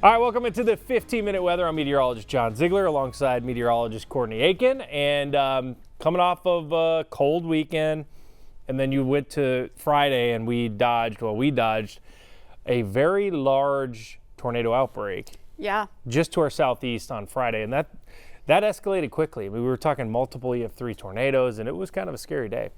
All right, welcome into the 15-minute weather. I'm meteorologist John Zeigler alongside meteorologist Courtney Aitken. And coming off of a cold weekend, and then you went to Friday and we dodged a very large tornado outbreak. Yeah. Just to our southeast on Friday. And that escalated quickly. We were talking multiple EF3 tornadoes, and it was kind of a scary day.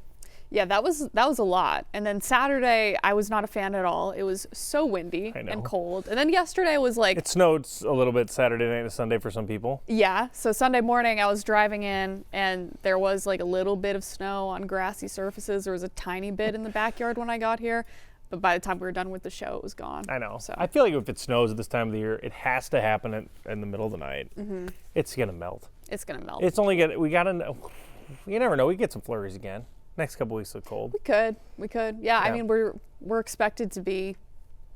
Yeah, that was a lot. And then Saturday, I was not a fan at all. It was so windy and cold. And then yesterday was like... It snowed a little bit Saturday night and Sunday for some people. Yeah, so Sunday morning I was driving in and there was like a little bit of snow on grassy surfaces. There was a tiny bit in the backyard when I got here. But by the time we were done with the show, it was gone. I know. So I feel like if it snows at this time of the year, it has to happen in the middle of the night. Mm-hmm. It's going to melt. It's going to melt. It's only you never know. We get some flurries again. Next couple weeks look cold. We could. Yeah, I mean, we're expected to be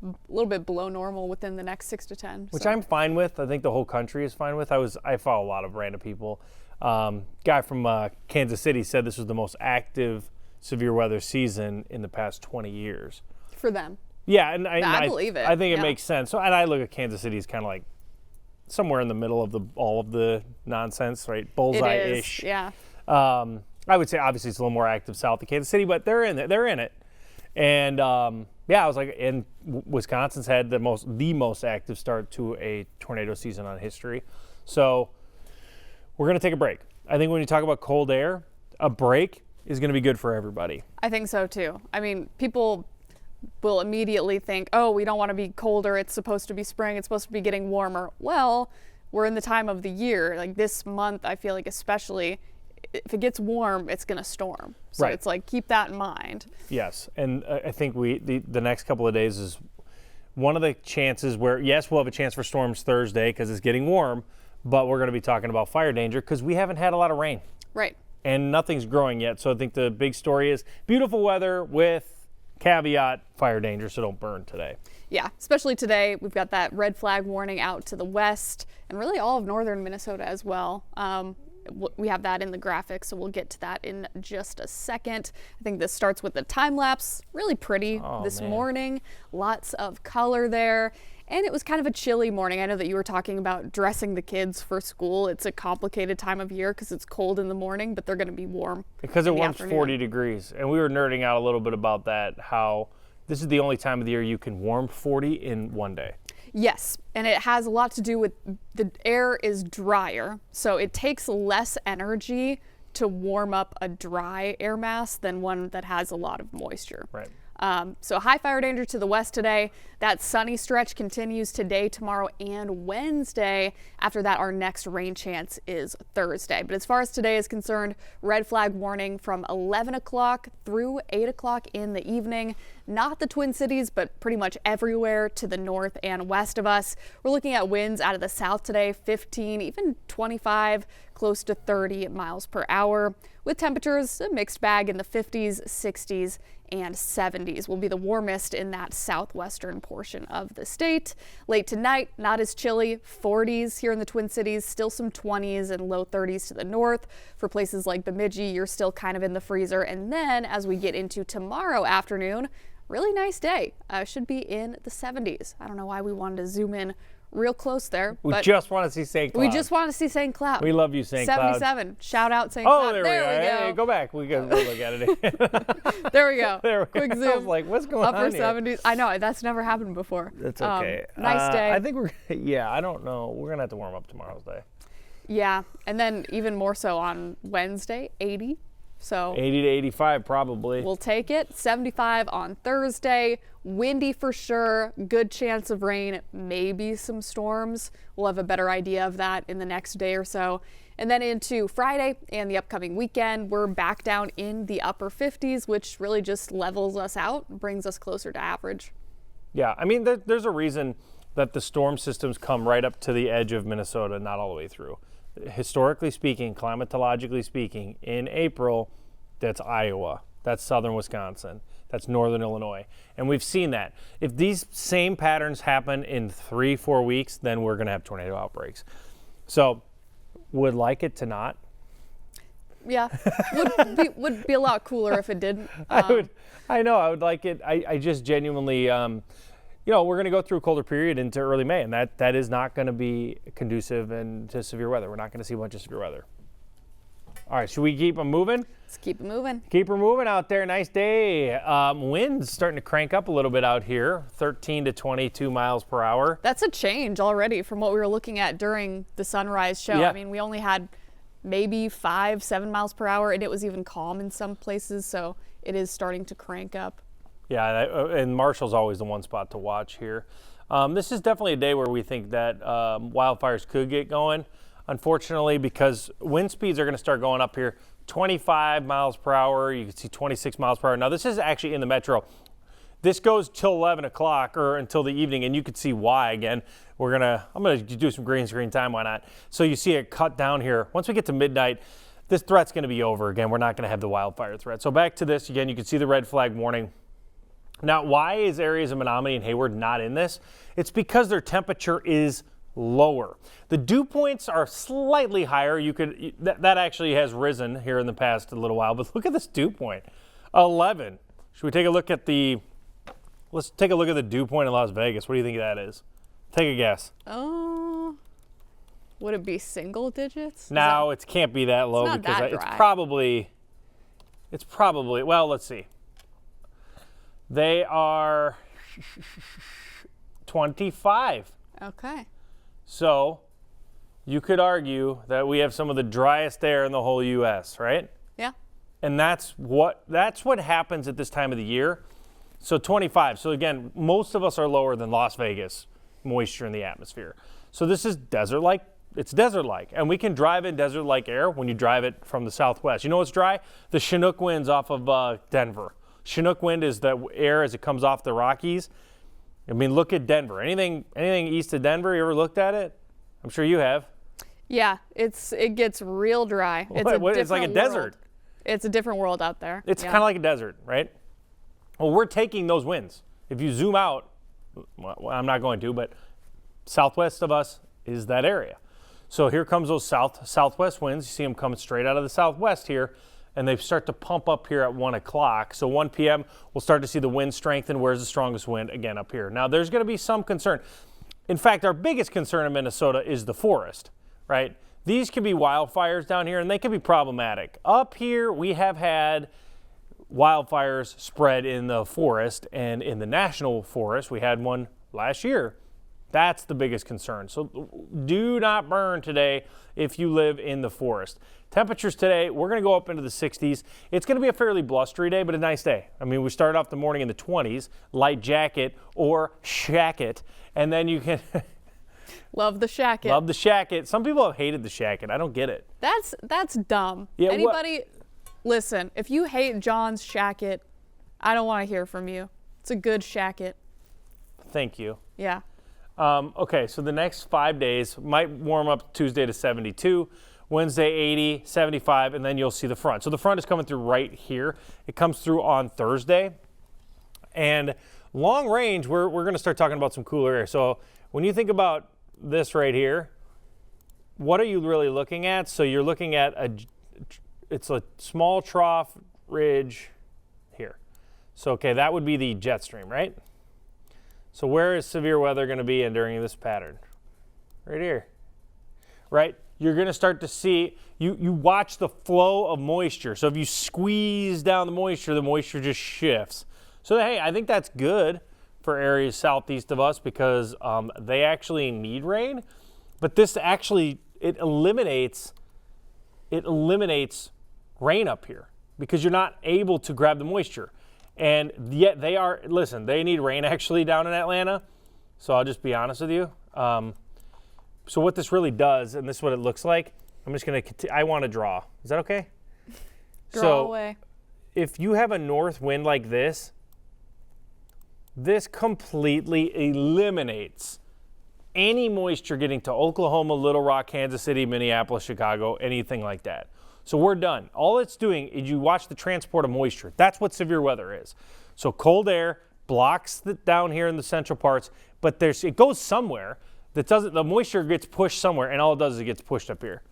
a little bit below normal within the next 6 to 10. Which I'm fine with. I think the whole country is fine with. I follow a lot of random people. Guy from Kansas City said this was the most active severe weather season in the past 20 years. For them. Yeah, and I believe it. I think it makes sense. So, and I look at Kansas City as kind of like somewhere in the middle of all of the nonsense, right? Bullseye-ish. It is, yeah. I would say obviously it's a little more active south of Kansas City, but they're in it. And I was like, and Wisconsin's had the most active start to a tornado season on history. So we're going to take a break. I think when you talk about cold air, a break is going to be good for everybody. I think so too. I mean, people will immediately think, oh, we don't want to be colder. It's supposed to be spring. It's supposed to be getting warmer. Well, we're in the time of the year. Like this month, I feel like especially, if it gets warm, it's going to storm. So It's like, keep that in mind. Yes. And I think the next couple of days is one of the chances where, yes, we'll have a chance for storms Thursday because it's getting warm, but we're going to be talking about fire danger because we haven't had a lot of rain. Right. And nothing's growing yet. So I think the big story is beautiful weather with caveat fire danger, so don't burn today. Yeah, especially today. We've got that red flag warning out to the west and really all of northern Minnesota as well. We have that in the graphic, so we'll get to that in just a second. I think this starts with the time lapse. Really pretty this morning. Lots of color there. And it was kind of a chilly morning. I know that you were talking about dressing the kids for school. It's a complicated time of year because it's cold in the morning, but they're going to be warm. Because it warms 40 degrees. And we were nerding out a little bit about that, how this is the only time of the year you can warm 40 in one day. Yes, and it has a lot to do with the air is drier, so it takes less energy to warm up a dry air mass than one that has a lot of moisture. Right. So high fire danger to the west today. That sunny stretch continues today, tomorrow, and Wednesday. After that, our next rain chance is Thursday. But as far as today is concerned, red flag warning from 11 o'clock through 8 o'clock in the evening. Not the Twin Cities, but pretty much everywhere to the north and west of us. We're looking at winds out of the south today, 15, even 25, close to 30 miles per hour. With temperatures, a mixed bag in the 50s, 60s, and 70s will be the warmest in that southwestern portion of the state. Late tonight, not as chilly, 40s here in the Twin Cities, still some 20s and low 30s to the north. For places like Bemidji, you're still kind of in the freezer. And then as we get into tomorrow afternoon, really nice day. Should be in the 70s. I don't know why we wanted to zoom in real close there. We just want to see St. Cloud. We just want to see St. Cloud. We love you, St. Cloud. 77. Shout out St. Cloud. Oh, there we go. Hey, go back. We got to look at it. There we go. There we Quick go. zoom. I was like, what's going Upper on here? 70s. I know. That's never happened before. That's okay. Nice day. I think I don't know. We're going to have to warm up tomorrow's day. Yeah. And then even more so on Wednesday, 80. So 80 to 85 probably. We'll take it. 75 on Thursday. Windy for sure. Good chance of rain. Maybe some storms. We'll have a better idea of that in the next day or so. And then into Friday and the upcoming weekend, we're back down in the upper 50s, which really just levels us out, brings us closer to average. Yeah, I mean, there's a reason that the storm systems come right up to the edge of Minnesota, not all the way through. Historically speaking, climatologically speaking, in April, that's Iowa, that's southern Wisconsin, that's northern Illinois. And we've seen that. If these same patterns happen in 3-4 weeks, then we're going to have tornado outbreaks. So, would like it to not. Yeah, would be a lot cooler if it didn't. I know, I would like it. I just genuinely, we're going to go through a colder period into early May, and that is not going to be conducive to severe weather. We're not going to see a bunch of severe weather. All right, should we keep them moving? Let's keep it moving. Keep her moving out there. Nice day. Winds starting to crank up a little bit out here, 13 to 22 miles per hour. That's a change already from what we were looking at during the sunrise show. Yeah. I mean, we only had maybe 5-7 miles per hour, and it was even calm in some places, so it is starting to crank up. Yeah, and Marshall's always the one spot to watch here. This is definitely a day where we think that wildfires could get going. Unfortunately, because wind speeds are going to start going up here, 25 miles per hour. You can see 26 miles per hour. Now, this is actually in the metro. This goes till 11 o'clock or until the evening, and you can see why. Again, I'm going to do some green screen time. Why not? So you see it cut down here. Once we get to midnight, this threat's going to be over. Again, we're not going to have the wildfire threat. So back to this again. You can see the red flag warning. Now, why is areas of Menominee and Hayward not in this? It's because their temperature is lower. The dew points are slightly higher. That actually has risen here in the past a little while, but look at this dew point, 11. Should we take a look at let's take a look at the dew point in Las Vegas. What do you think that is? Take a guess. Oh, would it be single digits? No, it can't be that low because it's probably, well, let's see. They are 25. Okay. So you could argue that we have some of the driest air in the whole U.S., right? Yeah. And that's what happens at this time of the year. So 25. So again, most of us are lower than Las Vegas moisture in the atmosphere. So this is desert-like. It's desert-like. And we can drive in desert-like air when you drive it from the southwest. You know what's dry? The Chinook winds off of Denver. Chinook wind is the air as it comes off the Rockies. I mean, look at Denver. Anything east of Denver, you ever looked at it? I'm sure you have. Yeah, it gets real dry. It's like a desert. It's a different world out there. It's kind of like a desert, right? Well, we're taking those winds. If you zoom out, well, I'm not going to, but southwest of us is that area. So here comes those southwest winds. You see them coming straight out of the southwest here, and they start to pump up here at 1 o'clock. So 1 p.m., we'll start to see the wind strengthen. Where's the strongest wind? Again, up here. Now, there's going to be some concern. In fact, our biggest concern in Minnesota is the forest, right? These could be wildfires down here, and they can be problematic. Up here, we have had wildfires spread in the forest, and in the national forest, we had one last year. That's the biggest concern. So do not burn today if you live in the forest. Temperatures today, we're going to go up into the 60s. It's going to be a fairly blustery day, but a nice day. I mean, we start off the morning in the 20s, light jacket or shacket, and then you can Love the shacket. Love the shacket. Some people have hated the shacket. I don't get it. That's dumb. Yeah, Anybody, listen, if you hate John's shacket, I don't want to hear from you. It's a good shacket. Thank you. Yeah. Okay, so the next 5 days might warm up Tuesday to 72, Wednesday 80, 75, and then you'll see the front. So the front is coming through right here. It comes through on Thursday. And long range, we're going to start talking about some cooler air. So when you think about this right here, what are you really looking at? So you're looking at it's a small trough ridge here. So, okay, that would be the jet stream, right? So where is severe weather going to be in during this pattern? Right here, right? You're going to start to see, you watch the flow of moisture. So if you squeeze down the moisture just shifts. So hey, I think that's good for areas southeast of us because they actually need rain. But this actually, it eliminates rain up here because you're not able to grab the moisture. And yet they need rain actually down in Atlanta. So I'll just be honest with you. So what this really does, and this is what it looks like, I'm just going to, I want to draw. Is that okay? Draw away. If you have a north wind like this completely eliminates any moisture getting to Oklahoma, Little Rock, Kansas City, Minneapolis, Chicago, anything like that. So we're done. All it's doing is you watch the transport of moisture. That's what severe weather is. So cold air blocks down here in the central parts, but it goes somewhere. The moisture gets pushed somewhere, and all it does is it gets pushed up here.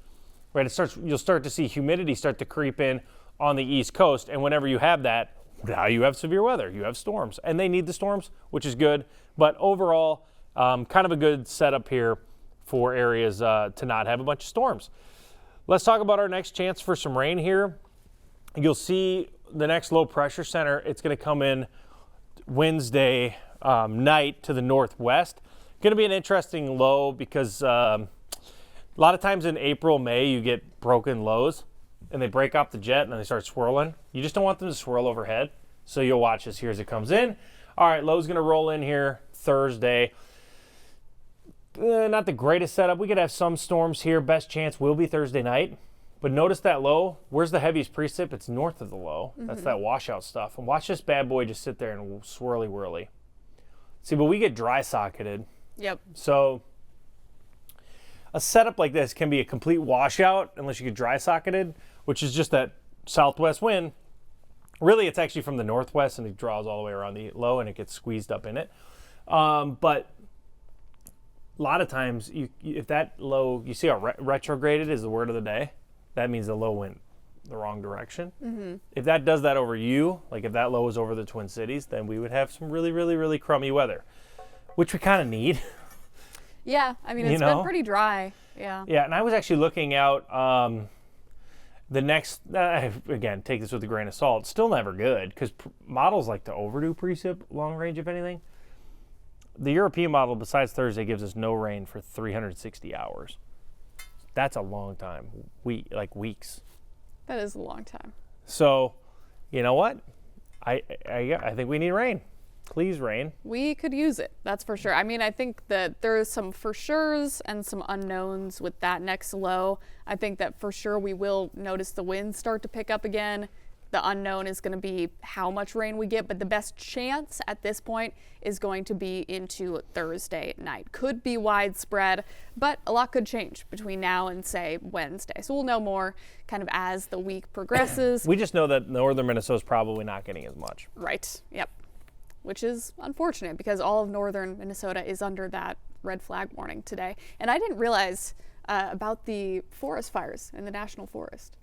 Right? You'll start to see humidity start to creep in on the East Coast, and whenever you have that, now you have severe weather, you have storms, and they need the storms, which is good. But overall, kind of a good setup here for areas to not have a bunch of storms. Let's talk about our next chance for some rain here. You'll see the next low pressure center. It's going to come in Wednesday night to the northwest. Going to be an interesting low because a lot of times in April, May, you get broken lows and they break off the jet and then they start swirling. You just don't want them to swirl overhead. So you'll watch this here as it comes in. All right, low's going to roll in here Thursday. Not the greatest setup. We could have some storms here. Best chance will be Thursday night. But notice that low. Where's the heaviest precip? It's north of the low. That's that washout stuff. And watch this bad boy just sit there and swirly whirly. See, but we get dry socketed. Yep. So a setup like this can be a complete washout unless you get dry socketed, which is just that southwest wind. Really, it's actually from the northwest and it draws all the way around the low and it gets squeezed up in it. But a lot of times, if that low, you see how retrograded is the word of the day? That means the low went the wrong direction. If that does that over you, like if that low was over the Twin Cities, then we would have some really, really, really crummy weather, which we kind of need. Yeah, I mean, it's been pretty dry. Yeah. Yeah, and I was actually looking out the next, again, take this with a grain of salt, still never good because models like to overdo precip long range, if anything. The European model, besides Thursday, gives us no rain for 360 hours. That's a long time, like weeks. That is a long time. So, you know what? I think we need rain. Please rain. We could use it, that's for sure. I mean, I think that there's some for sures and some unknowns with that next low. I think that for sure we will notice the winds start to pick up again. The unknown is going to be how much rain we get, but the best chance at this point is going to be into Thursday night. Could be widespread, but a lot could change between now and, say, Wednesday. So we'll know more kind of as the week progresses. We just know that northern Minnesota is probably not getting as much. Right, yep. Which is unfortunate because all of northern Minnesota is under that red flag warning today. And I didn't realize about the forest fires in the national forest.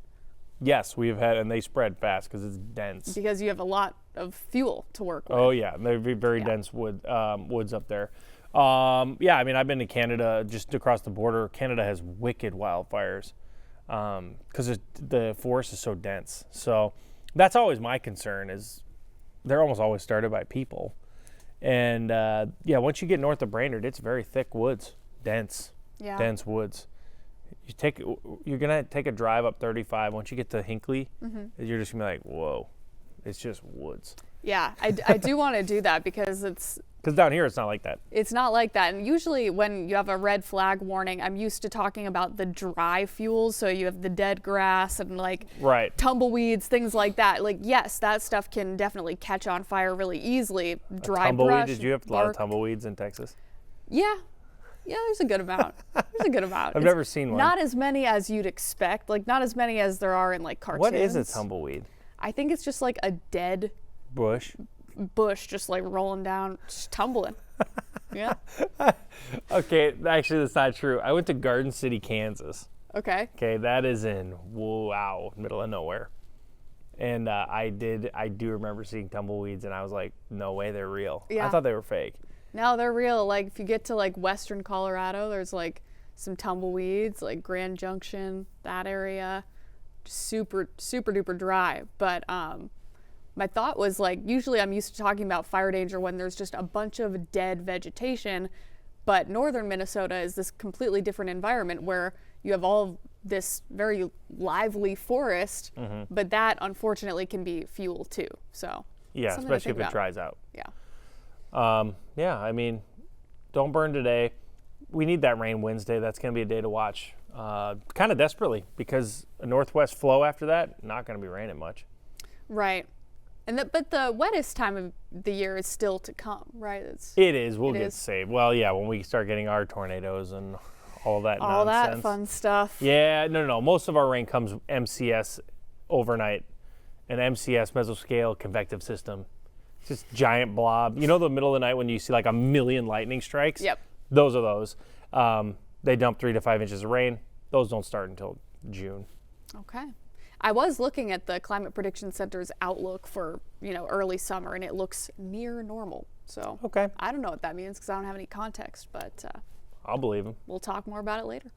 Yes, we've had, and they spread fast because it's dense. Because you have a lot of fuel to work with. Oh yeah, they're very dense woods up there. Yeah, I mean, I've been to Canada, just across the border. Canada has wicked wildfires because the forest is so dense. So that's always my concern is they're almost always started by people. And yeah, once you get north of Brainerd, it's very thick woods, dense woods. You're gonna take a drive up 35. Once you get to Hinckley, you're just gonna be like, whoa, it's just woods. Yeah, I do want to do that because because down here it's not like that. It's not like that. And usually when you have a red flag warning, I'm used to talking about the dry fuels. So you have the dead grass and like tumbleweeds, things like that. Like, yes, that stuff can definitely catch on fire really easily. Dry brush, did you have a lot of tumbleweeds in Texas? Yeah. Yeah, there's a good amount. I've never seen one. Not as many as you'd expect. Like, not as many as there are in, like, cartoons. What is a tumbleweed? I think it's just, like, a dead bush just, like, rolling down, just tumbling. Yeah. Okay, actually, that's not true. I went to Garden City, Kansas. Okay, that is in, middle of nowhere. And I do remember seeing tumbleweeds, and I was like, no way, they're real. Yeah. I thought they were fake. No, they're real. Like, if you get to, like, western Colorado, there's, like, some tumbleweeds, like Grand Junction, that area. Super, super duper dry. But my thought was, like, usually I'm used to talking about fire danger when there's just a bunch of dead vegetation. But northern Minnesota is this completely different environment where you have all of this very lively forest, but that, unfortunately, can be fuel, too. So, yeah, especially if it dries out. Yeah. Yeah, I mean, don't burn today. We need that rain Wednesday. That's going to be a day to watch kind of desperately because a northwest flow after that, not going to be raining much. Right. But the wettest time of the year is still to come, right? It is. We'll get saved. Well, yeah, when we start getting our tornadoes and all that nonsense. All that fun stuff. Yeah, no. Most of our rain comes MCS overnight, and MCS mesoscale convective system. It's just giant blob. You know the middle of the night when you see like a million lightning strikes? Yep. Those are those. They dump 3 to 5 inches of rain. Those don't start until June. Okay. I was looking at the Climate Prediction Center's outlook for early summer, and it looks near normal. So Okay. I don't know what that means because I don't have any context, but I'll believe him. we'll talk more about it later.